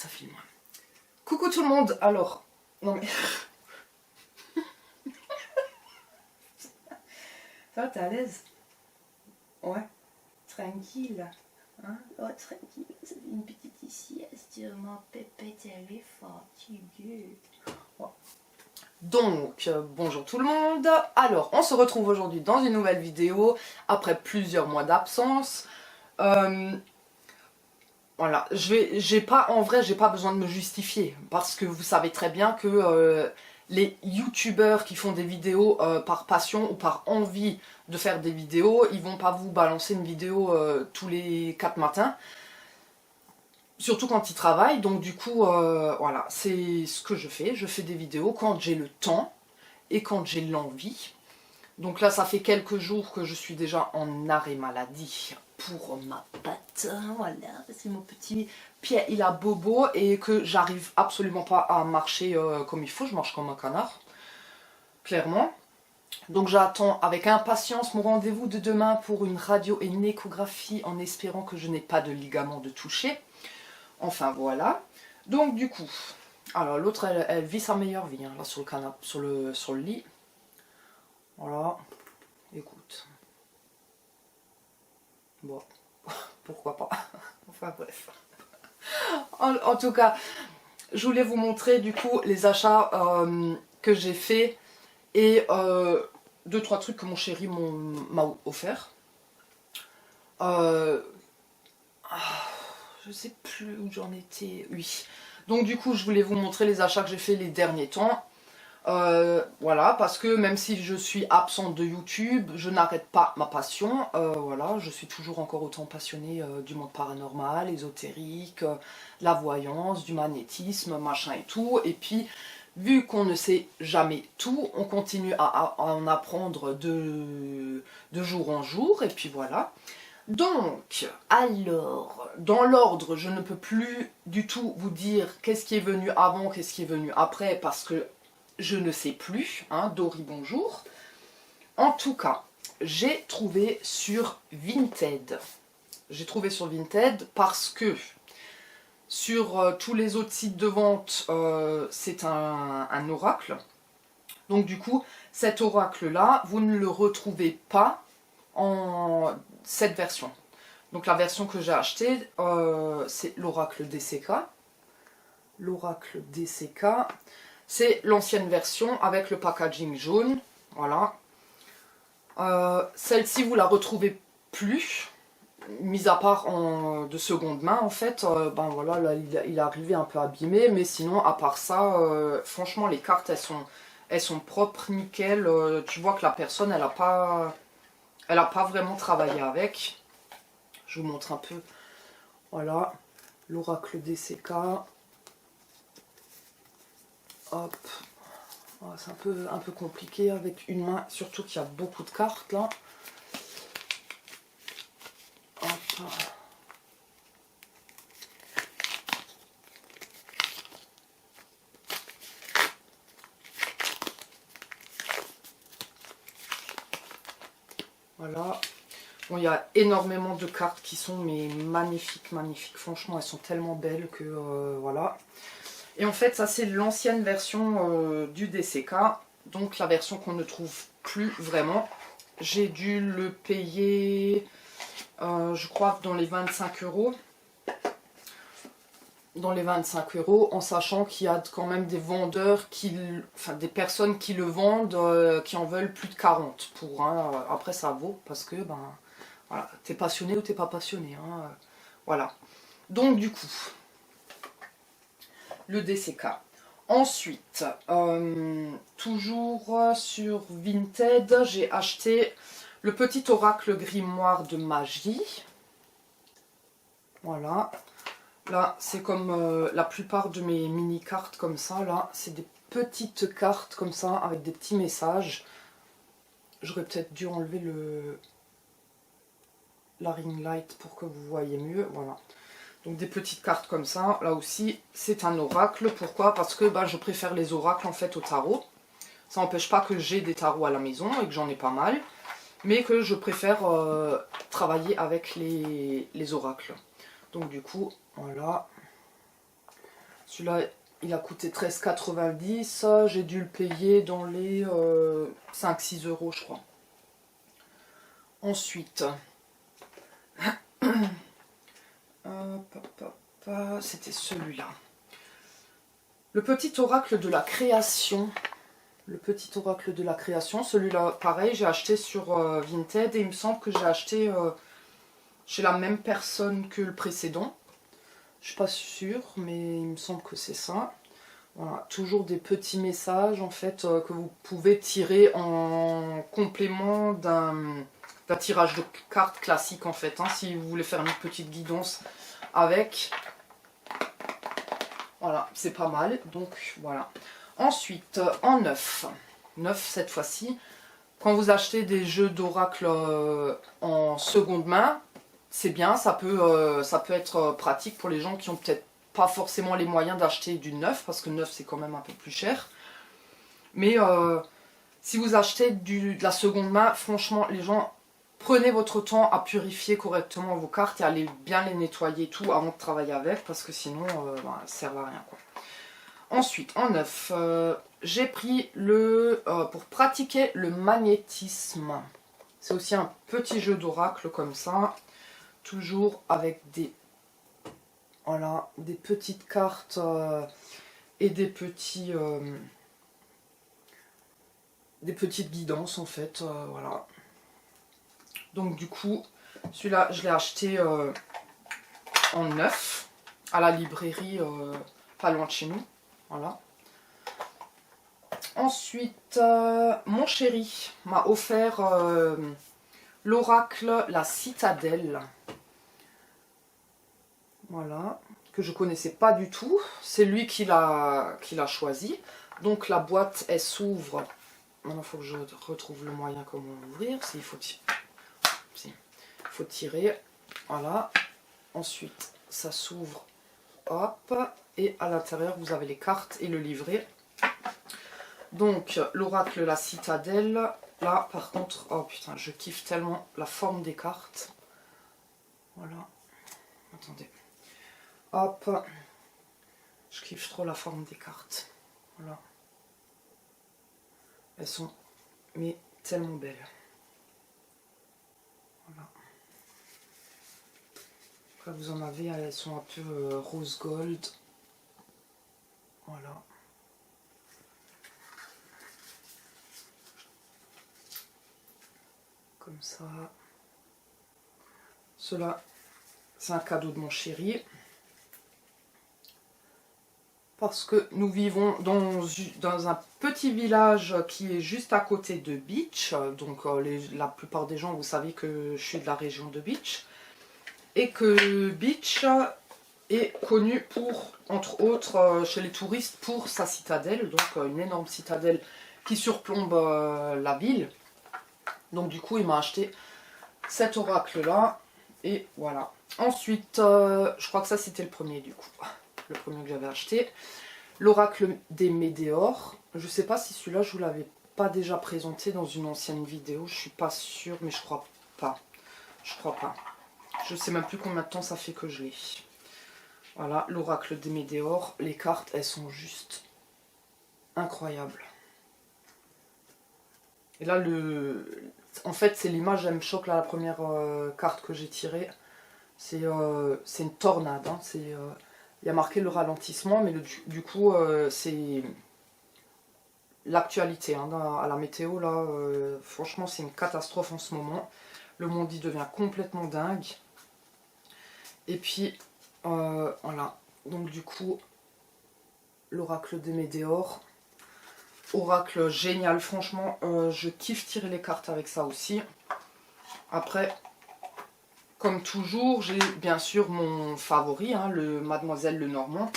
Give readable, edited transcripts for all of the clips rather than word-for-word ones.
ça filme. Coucou tout le monde, alors... Non mais... Ça va, t'es à l'aise? Ouais. Tranquille. Hein? Oh, tranquille. Ça fait une petite sieste. Mon pépette, elle est fatiguée. Ouais. Donc, bonjour tout le monde. Alors, on se retrouve aujourd'hui dans une nouvelle vidéo après plusieurs mois d'absence. Voilà, en vrai, j'ai pas besoin de me justifier parce que vous savez très bien que les youtubeurs qui font des vidéos par passion ou par envie de faire des vidéos, ils vont pas vous balancer une vidéo tous les 4 matins. Surtout quand ils travaillent, donc du coup, voilà, c'est ce que je fais des vidéos quand j'ai le temps et quand j'ai l'envie. Donc là, ça fait quelques jours que je suis déjà en arrêt maladie pour ma patte, voilà, parce que mon petit pied, il a bobo et que j'arrive absolument pas à marcher comme il faut, je marche comme un canard, clairement. Donc j'attends avec impatience mon rendez-vous de demain pour une radio et une échographie en espérant que je n'ai pas de ligament de toucher. Enfin voilà. Donc du coup, alors l'autre elle vit sa meilleure vie, hein, là sur le canapé, sur le lit. Voilà, écoute. Bon, pourquoi pas. Enfin bref. En tout cas, je voulais vous montrer du coup les achats que j'ai fait et 2-3 trucs que mon chéri m'a offert. Je sais plus où j'en étais. Oui. Donc du coup, je voulais vous montrer les achats que j'ai fait les derniers temps. Voilà, parce que même si je suis absente de YouTube, je n'arrête pas ma passion. Voilà, je suis toujours encore autant passionnée du monde paranormal, ésotérique, la voyance, du magnétisme, machin et tout. Et puis, vu qu'on ne sait jamais tout, on continue à en apprendre de jour en jour. Et puis voilà. Donc, alors, dans l'ordre, je ne peux plus du tout vous dire qu'est-ce qui est venu avant, qu'est-ce qui est venu après, parce que je ne sais plus, hein, Dory bonjour. En tout cas, j'ai trouvé sur Vinted. J'ai trouvé sur Vinted parce que sur tous les autres sites de vente, c'est un oracle. Donc du coup, cet oracle-là, vous ne le retrouvez pas en cette version. Donc la version que j'ai achetée, c'est l'oracle DCK. L'oracle DCK. C'est l'ancienne version avec le packaging jaune, voilà. Celle-ci, vous la retrouvez plus, mis à part de seconde main en fait. Ben voilà, là, il est arrivé un peu abîmé, mais sinon, à part ça, franchement, les cartes, elles sont propres, nickel. Tu vois que la personne, elle a pas vraiment travaillé avec. Je vous montre un peu, voilà, l'oracle DCK. Hop, c'est un peu compliqué avec une main, surtout qu'il y a beaucoup de cartes là. Hop. Voilà. Bon, il y a énormément de cartes qui sont mais magnifiques, magnifiques. Franchement, elles sont tellement belles que voilà. Et en fait, ça c'est l'ancienne version du DCK, donc la version qu'on ne trouve plus vraiment. J'ai dû le payer, je crois, dans les 25 €. Dans les 25 €, en sachant qu'il y a quand même des vendeurs, enfin des personnes qui le vendent, qui en veulent plus de 40 pour. Hein. Après, ça vaut parce que, ben, voilà, t'es passionné ou t'es pas passionné. Hein. Voilà. Donc, du coup, le DCK. Ensuite, toujours sur Vinted, j'ai acheté le petit oracle grimoire de magie. Voilà. Là, c'est comme la plupart de mes mini-cartes comme ça. Là, c'est des petites cartes comme ça avec des petits messages. J'aurais peut-être dû enlever la ring light pour que vous voyez mieux. Voilà. Donc des petites cartes comme ça, là aussi c'est un oracle. Pourquoi? Parce que je préfère les oracles en fait au tarot. Ça n'empêche pas que j'ai des tarots à la maison et que j'en ai pas mal, mais que je préfère travailler avec les oracles. Donc du coup, voilà. Celui-là, il a coûté 13,90 €. J'ai dû le payer dans les 5-6 € je crois. Ensuite, c'était celui-là. Le petit oracle de la création. Le petit oracle de la création. Celui-là, pareil, j'ai acheté sur Vinted. Et il me semble que j'ai acheté chez la même personne que le précédent. Je suis pas sûre, mais il me semble que c'est ça. Voilà, toujours des petits messages en fait que vous pouvez tirer en complément d'un tirage de cartes classique en fait. Hein, si vous voulez faire une petite guidance avec. Voilà, c'est pas mal. Donc voilà. Ensuite, en neuf cette fois-ci, quand vous achetez des jeux d'oracle en seconde main, c'est bien, ça peut être pratique pour les gens qui ont peut-être pas forcément les moyens d'acheter du neuf, parce que neuf c'est quand même un peu plus cher. Mais si vous achetez de la seconde main, franchement les gens, prenez votre temps à purifier correctement vos cartes et allez bien les nettoyer tout avant de travailler avec, parce que sinon ça sert à rien quoi. Ensuite, en neuf, j'ai pris pour pratiquer le magnétisme. C'est aussi un petit jeu d'oracle comme ça, toujours avec des petites cartes et des petites guidances en fait, voilà. Donc du coup, celui-là, je l'ai acheté en neuf à la librairie pas loin de chez nous. Voilà. Ensuite, mon chéri m'a offert l'oracle La Citadelle. Voilà, que je connaissais pas du tout. C'est lui qui l'a choisi. Donc la boîte, elle s'ouvre. Maintenant, il faut que je retrouve le moyen comment l'ouvrir. Il faut tirer. Voilà. Ensuite, ça s'ouvre. Hop. Et à l'intérieur, vous avez les cartes et le livret. Donc, l'oracle La Citadelle. Là, par contre, oh putain, je kiffe tellement la forme des cartes. Voilà. Attendez. Hop. Je kiffe trop la forme des cartes. Voilà. Elles sont mais tellement belles. Voilà. Après, vous en avez, elles sont un peu rose gold. Voilà. Comme ça. Cela, c'est un cadeau de mon chéri. Parce que nous vivons dans un petit village qui est juste à côté de Beach. Donc la plupart des gens, vous savez que je suis de la région de Beach. Et que Beach est connu pour, entre autres, chez les touristes, pour sa citadelle. Donc une énorme citadelle qui surplombe la ville. Donc du coup, il m'a acheté cet oracle-là. Et voilà. Ensuite, je crois que ça c'était le premier du coup. Le premier que j'avais acheté. L'oracle des Médéors. Je sais pas si celui-là je vous l'avais pas déjà présenté dans une ancienne vidéo. Je suis pas sûre, mais je crois pas. Je crois pas. Je sais même plus combien de temps ça fait que je l'ai. Voilà, l'oracle des Médéors. Les cartes, elles sont juste incroyables. Et là, en fait, c'est l'image, elle me choque là, la première carte que j'ai tirée. C'est une tornade. Hein. Il y a marqué le ralentissement, mais du coup, c'est l'actualité. Hein, à la météo, là, franchement, c'est une catastrophe en ce moment. Le monde, il devient complètement dingue. Et puis, voilà. Donc, du coup, l'oracle des Médéors. Oracle génial, franchement, je kiffe tirer les cartes avec ça aussi. Après, comme toujours, j'ai bien sûr mon favori, hein, le Mademoiselle Lenormand.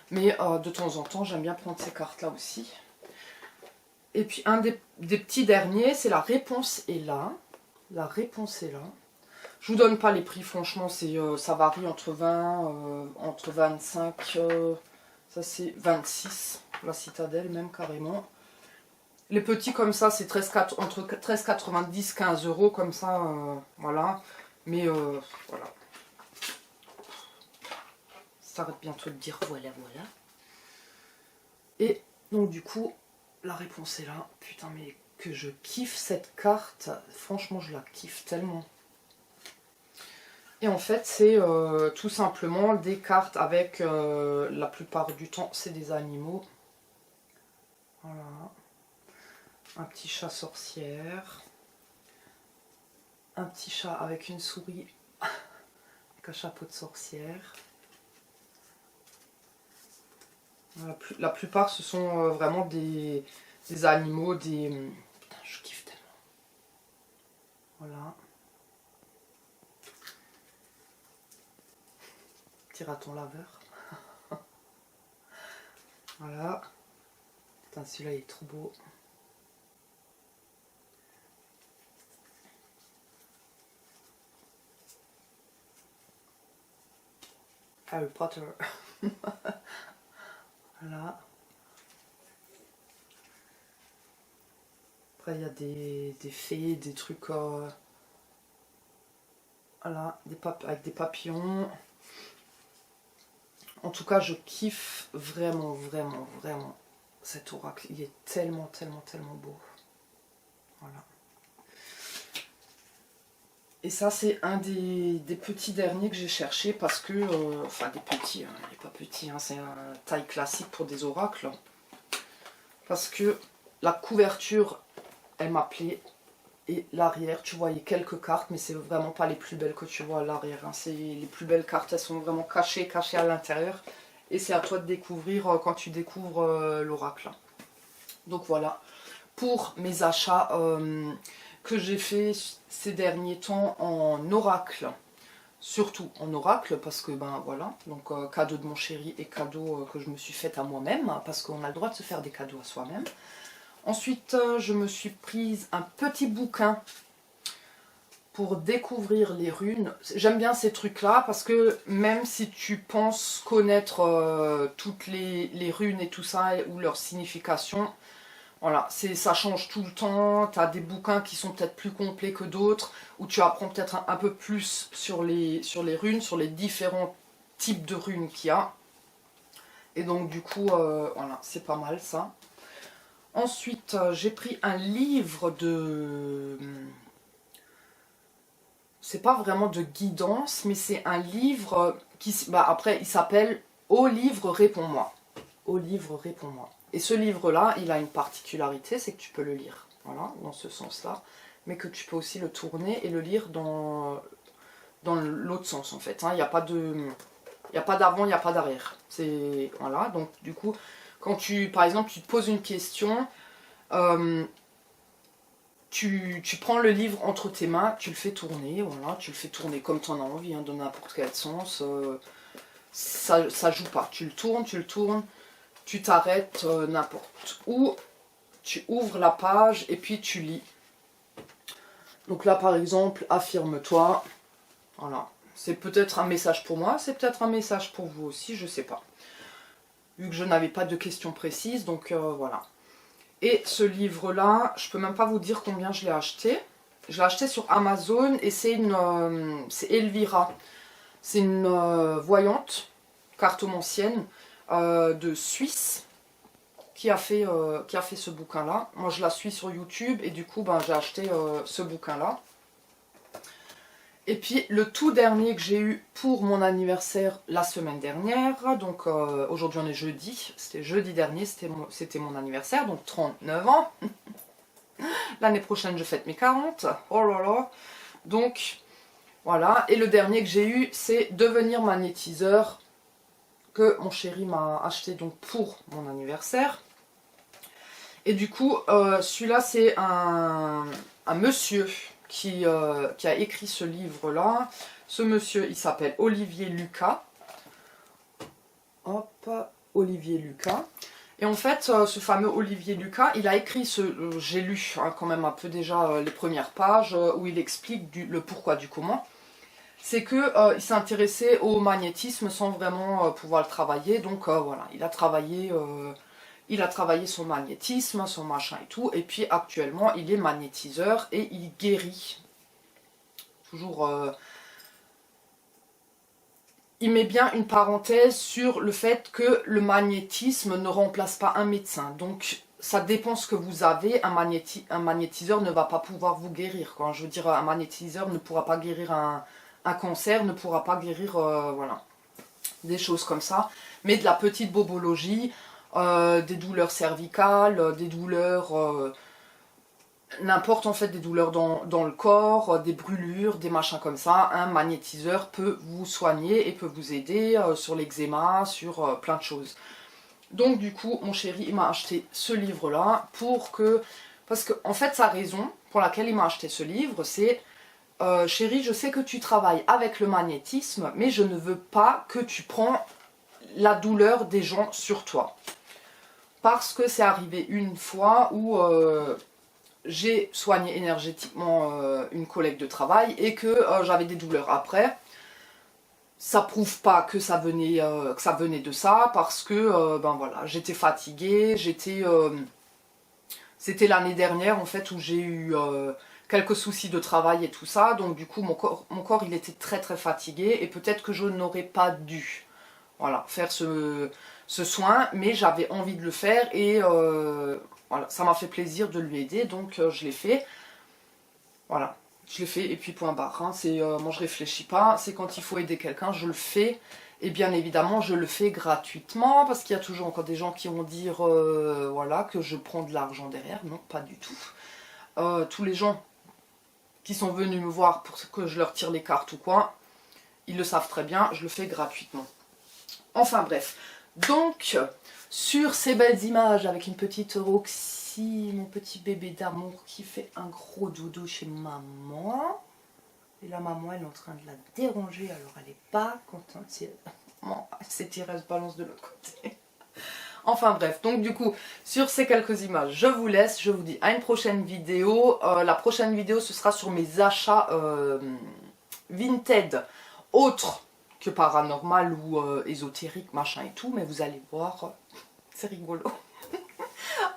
Mais de temps en temps, j'aime bien prendre ces cartes-là aussi. Et puis, un des petits derniers, c'est La Réponse est là. La Réponse est là. Je vous donne pas les prix, franchement, ça varie entre 20, entre 25, ça c'est 26, la Citadelle même carrément. Les petits comme ça, c'est entre 13,90 15 € comme ça, voilà. Mais voilà. Ça arrête bientôt de dire voilà, voilà. Et donc du coup, la réponse est là. Putain, mais que je kiffe cette carte. Franchement, je la kiffe tellement. Et en fait, c'est tout simplement des cartes avec, la plupart du temps, c'est des animaux. Voilà. Un petit chat sorcière. Un petit chat avec une souris. Avec un chapeau de sorcière. La plupart, ce sont vraiment des animaux, des... Putain, je kiffe tellement. Voilà. Petit raton laveur. Voilà. Putain, celui-là, il est trop beau. Harry Potter. Voilà. Après, il y a des fées, des trucs... voilà, avec des papillons. En tout cas, je kiffe vraiment, vraiment, vraiment cet oracle. Il est tellement, tellement, tellement beau. Voilà. Et ça, c'est un des petits derniers que j'ai cherché parce que... enfin, des petits, hein, il n'est pas petit, hein, c'est une taille classique pour des oracles. Parce que la couverture, elle m'appelait. Et l'arrière, tu vois, il y a quelques cartes, mais c'est vraiment pas les plus belles que tu vois à l'arrière. Hein. Les plus belles cartes, elles sont vraiment cachées à l'intérieur. Et c'est à toi de découvrir quand tu découvres l'oracle. Donc voilà, pour mes achats que j'ai fait ces derniers temps en oracle. Surtout en oracle, parce que ben voilà, donc cadeau de mon chéri et cadeau que je me suis fait à moi-même, parce qu'on a le droit de se faire des cadeaux à soi-même. Ensuite, je me suis prise un petit bouquin pour découvrir les runes. J'aime bien ces trucs-là parce que même si tu penses connaître toutes les runes et tout ça, ou leur signification, voilà, ça change tout le temps. Tu as des bouquins qui sont peut-être plus complets que d'autres, où tu apprends peut-être un peu plus sur les runes, sur les différents types de runes qu'il y a. Et donc du coup, voilà, c'est pas mal ça. Ensuite, j'ai pris un livre de... C'est pas vraiment de guidance, mais c'est un livre qui... Bah, après, il s'appelle « Au livre, réponds-moi ». Au livre, réponds-moi. Et ce livre-là, il a une particularité, c'est que tu peux le lire, voilà, dans ce sens-là, mais que tu peux aussi le tourner et le lire dans l'autre sens, en fait. Hein. Il n'y a pas d'avant, il n'y a pas d'arrière. C'est... Voilà, donc du coup... Quand par exemple, tu te poses une question, tu prends le livre entre tes mains, tu le fais tourner, voilà, tu le fais tourner comme tu en as envie, hein, dans n'importe quel sens. Ça joue pas. Tu le tournes, tu t'arrêtes n'importe où, tu ouvres la page et puis tu lis. Donc là, par exemple, affirme-toi. Voilà. C'est peut-être un message pour moi, c'est peut-être un message pour vous aussi, je sais pas. Vu que je n'avais pas de questions précises, donc voilà. Et ce livre-là, je peux même pas vous dire combien je l'ai acheté. Je l'ai acheté sur Amazon et c'est Elvira. C'est une voyante, cartomancienne de Suisse qui a fait ce bouquin-là. Moi, je la suis sur YouTube et du coup, ben, j'ai acheté ce bouquin-là. Et puis le tout dernier que j'ai eu pour mon anniversaire la semaine dernière, donc aujourd'hui on est jeudi, c'était jeudi dernier, c'était mon anniversaire, donc 39 ans. L'année prochaine je fête mes 40, oh là là. Donc voilà, et le dernier que j'ai eu c'est Devenir magnétiseur, que mon chéri m'a acheté donc pour mon anniversaire. Et du coup celui-là c'est un monsieur qui a écrit ce livre-là. Ce monsieur, il s'appelle Olivier Lucas. Hop, Olivier Lucas. Et en fait, ce fameux Olivier Lucas, il a écrit j'ai lu hein, quand même un peu déjà les premières pages où il explique le pourquoi du comment. C'est que il s'est intéressé au magnétisme sans vraiment pouvoir le travailler. Donc voilà, il a travaillé son magnétisme, son machin et tout. Et puis actuellement, il est magnétiseur et il guérit. Toujours il met bien une parenthèse sur le fait que le magnétisme ne remplace pas un médecin. Donc ça dépend ce que vous avez, un magnétiseur ne va pas pouvoir vous guérir, quoi. Je veux dire, un magnétiseur ne pourra pas guérir un cancer, ne pourra pas guérir, voilà, des choses comme ça. Mais de la petite bobologie, des douleurs cervicales, des douleurs, n'importe en fait, des douleurs dans le corps, des brûlures, des machins comme ça, un magnétiseur peut vous soigner et peut vous aider sur l'eczéma, sur plein de choses. Donc du coup, mon chéri, il m'a acheté ce livre-là pour que... Parce que, en fait, sa raison pour laquelle il m'a acheté ce livre, c'est chéri, je sais que tu travailles avec le magnétisme, mais je ne veux pas que tu prends la douleur des gens sur toi. Parce que c'est arrivé une fois où j'ai soigné énergétiquement une collègue de travail et que j'avais des douleurs après. Ça prouve pas que ça venait de ça, parce que ben voilà, j'étais fatiguée, c'était l'année dernière en fait où j'ai eu quelques soucis de travail et tout ça, donc du coup mon corps il était très très fatigué et peut-être que je n'aurais pas dû, voilà, faire ce soin, mais j'avais envie de le faire et voilà, ça m'a fait plaisir de lui aider, donc je l'ai fait, voilà. Je l'ai fait et puis point barre, hein. Moi je réfléchis pas, c'est quand il faut aider quelqu'un, je le fais. Et bien évidemment je le fais gratuitement, parce qu'il y a toujours encore des gens qui vont dire voilà, que je prends de l'argent derrière. Non, pas du tout. Tous les gens qui sont venus me voir pour que je leur tire les cartes ou quoi, ils le savent très bien, je le fais gratuitement. Enfin bref, donc sur ces belles images avec une petite Roxy, mon petit bébé d'amour qui fait un gros dodo chez maman. Et là maman elle est en train de la déranger, alors elle n'est pas contente si elle s'est tirée, elle se balance de l'autre côté. Enfin bref, donc du coup sur ces quelques images je vous laisse, je vous dis à une prochaine vidéo. La prochaine vidéo ce sera sur mes achats Vinted autres que paranormal ou ésotérique machin et tout, mais vous allez voir, c'est rigolo.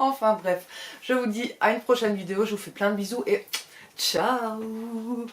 Enfin bref, je vous dis à une prochaine vidéo, je vous fais plein de bisous et ciao.